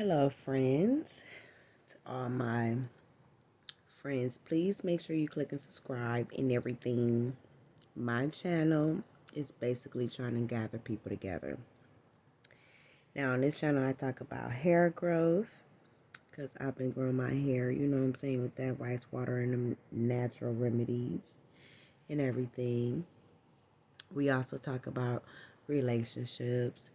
Hello, friends. To all my friends, please make sure you click and subscribe and everything. My channel is basically trying to gather people together. Now, on this channel, I talk about hair growth because I've been growing my hair, you know what I'm saying, with that rice water and the natural remedies and everything. We also talk about relationships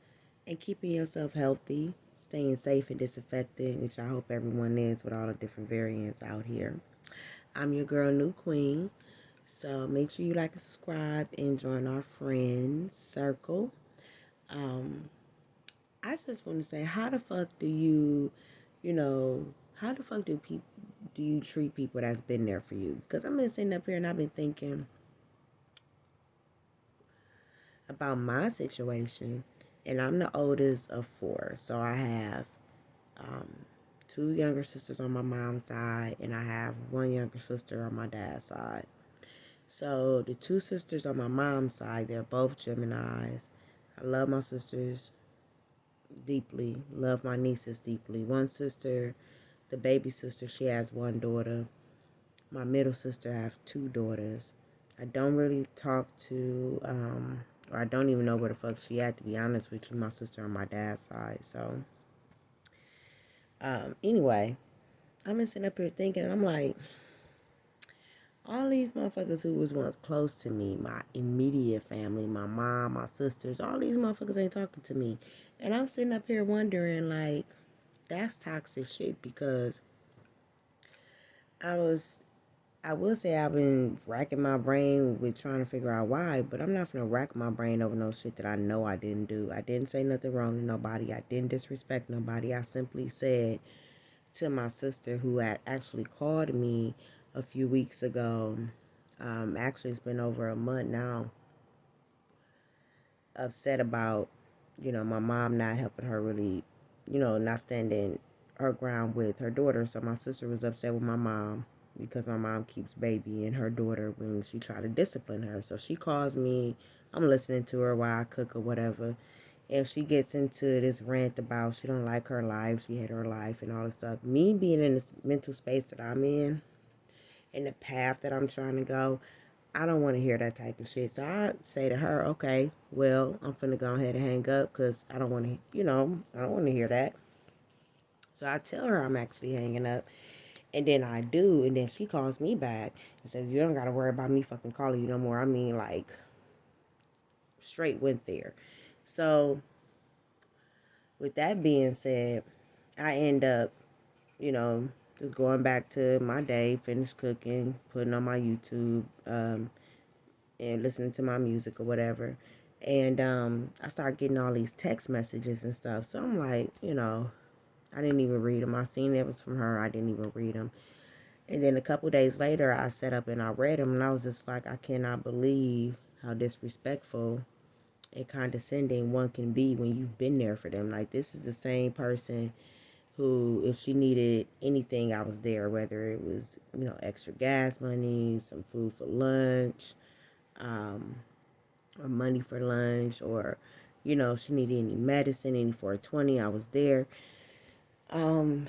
and keeping yourself healthy, staying safe and disinfected, which I hope everyone is with all the different variants out here. I'm your girl, New Queen. So make sure you like and subscribe and join our friends circle. Um, I just want to say, how the fuck do you know, how the fuck do you treat people that's been there for you? Because I've been sitting up here and I've been thinking about my situation, and I'm the oldest of four, so I have um, two younger sisters on my mom's side, and I have one younger sister on my dad's side. So the two sisters on my mom's side, they're both Geminis. I love my sisters deeply, love my nieces deeply. One sister, the baby sister, she has one daughter. My middle sister have two daughters. I don't really talk to, or I don't even know where the fuck she at, to be honest with you, my sister on my dad's side. So, anyway, I'm been sitting up here thinking, and I'm like, all these motherfuckers who was once close to me, my immediate family, my mom, my sisters, all these motherfuckers ain't talking to me. And I'm sitting up here wondering, like, that's toxic shit because I was, I will say I've been racking my brain with trying to figure out why, but I'm not gonna rack my brain over no shit that I know I didn't do. I didn't say nothing wrong to nobody. I didn't disrespect nobody. I simply said to my sister who had actually called me a few weeks ago. Actually, it's been over a month now. Upset about, my mom not helping her really, not standing her ground with her daughter. So my sister was upset with my mom because my mom keeps babying her daughter when she tried to discipline her. So she calls me. I'm listening to her while I cook or whatever. And she gets into this rant about she don't like her life, she hate her life and all this stuff. Me being in this mental space that I'm in and the path that I'm trying to go, I don't want to hear that type of shit. So I say to her, okay, well, I'm finna go ahead and hang up because I don't want to, I don't want to hear that. So I tell her I'm actually hanging up. And then I do. And then she calls me back and says, you don't got to worry about me fucking calling you no more. I mean, like, straight went there. So with that being said, I end up, you know, just going back to my day, finish cooking, putting on my YouTube, and listening to my music or whatever. And I started getting all these text messages and stuff. So I'm like, I didn't even read them. I seen it was from her. I didn't even read them. And then a couple days later, I sat up and I read them, and I was just like, I cannot believe how disrespectful and condescending one can be when you've been there for them. Like, this is the same person who, if she needed anything, I was there, whether it was, extra gas money, some food for lunch, um, or money for lunch, or, if she needed any medicine, any 420, I was there. Um,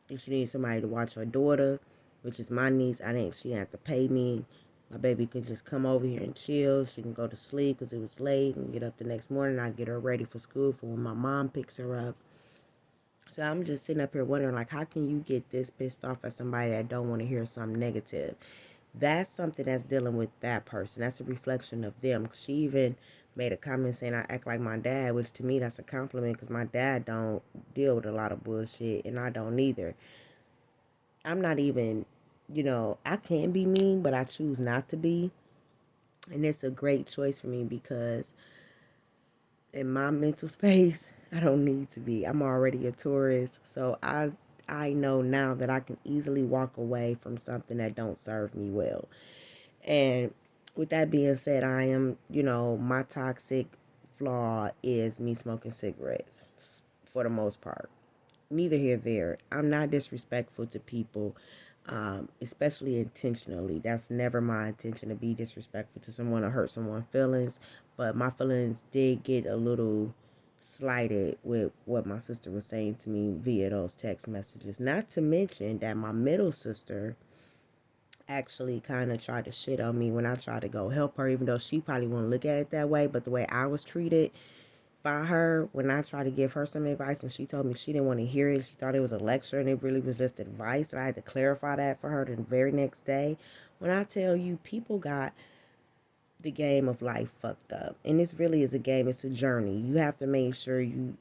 if she needed somebody to watch her daughter, which is my niece, she didn't have to pay me. My baby could just come over here and chill. She can go to sleep because it was late and get up the next morning. I get her ready for school for when my mom picks her up. So I'm just sitting up here wondering, like, how can you get this pissed off at somebody that don't want to hear something negative? That's something that's dealing with that person. That's a reflection of them. She even made a comment saying I act like my dad, which to me that's a compliment because my dad don't deal with a lot of bullshit and I don't either. I'm not even, I can be mean, but I choose not to be. And it's a great choice for me because in my mental space, I don't need to be. I'm already a tourist, so I know now that I can easily walk away from something that don't serve me well. And with that being said, I am, my toxic flaw is me smoking cigarettes for the most part. Neither here there. I'm not disrespectful to people, especially intentionally. That's never my intention to be disrespectful to someone or hurt someone's feelings. But my feelings did get a little slighted with what my sister was saying to me via those text messages. Not to mention that my middle sister actually kind of tried to shit on me when I tried to go help her, even though she probably wouldn't look at it that way. But the way I was treated by her when I tried to give her some advice, and she told me she didn't want to hear it. She thought it was a lecture and it really was just advice. And I had to clarify that for her the very next day. When I tell you, people got the game of life fucked up, and this really is a game. It's a journey. You have to make sure you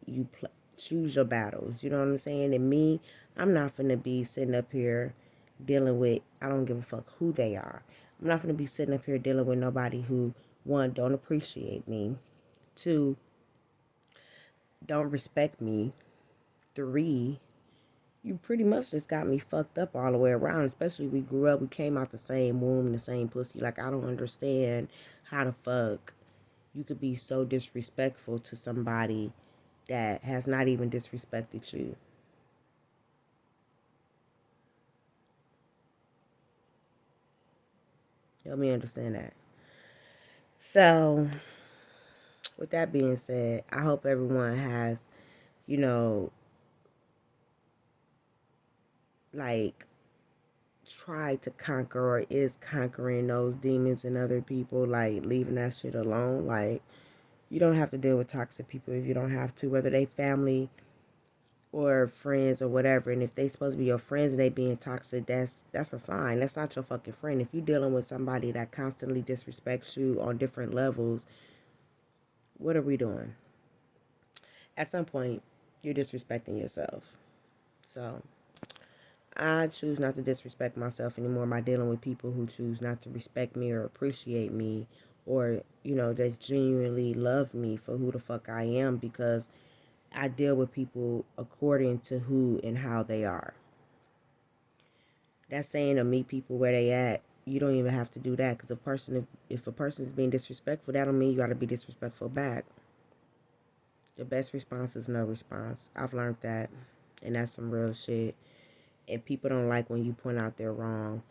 choose your battles. You know what I'm saying? And me, I'm not gonna be sitting up here dealing with. I don't give a fuck who they are. I'm not gonna be sitting up here dealing with nobody who, one, don't appreciate me, two, don't respect me, three, you pretty much just got me fucked up all the way around. Especially we grew up, we came out the same womb, the same pussy. Like, I don't understand how the fuck you could be so disrespectful to somebody that has not even disrespected you. Help me understand that. So, with that being said, I hope everyone has, you know, like, tried to conquer or is conquering those demons in other people, like leaving that shit alone. Like, you don't have to deal with toxic people if you don't have to, whether they family or friends or whatever. And if they supposed to be your friends and they being toxic, that's a sign. That's not your fucking friend. If you're dealing with somebody that constantly disrespects you on different levels, what are we doing? At some point, you're disrespecting yourself. So I choose not to disrespect myself anymore by dealing with people who choose not to respect me or appreciate me, or, just genuinely love me for who the fuck I am, because I deal with people according to who and how they are. That's saying to meet people where they at. You don't even have to do that, because if a person is being disrespectful, that don't mean you got to be disrespectful back. The best response is no response. I've learned that, and that's some real shit. And people don't like when you point out their wrongs.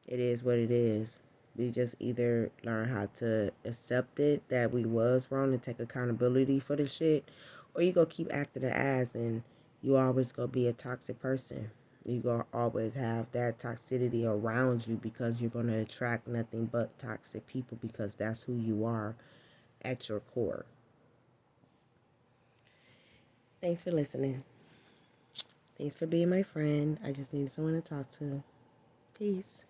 It is what it is. We just either learn how to accept it, that we was wrong, and take accountability for the shit, or you go keep acting the ass, and you always go be a toxic person. You gonna always have that toxicity around you, because you're gonna attract nothing but toxic people, because that's who you are at your core. Thanks for listening. Thanks for being my friend. I just needed someone to talk to. Peace.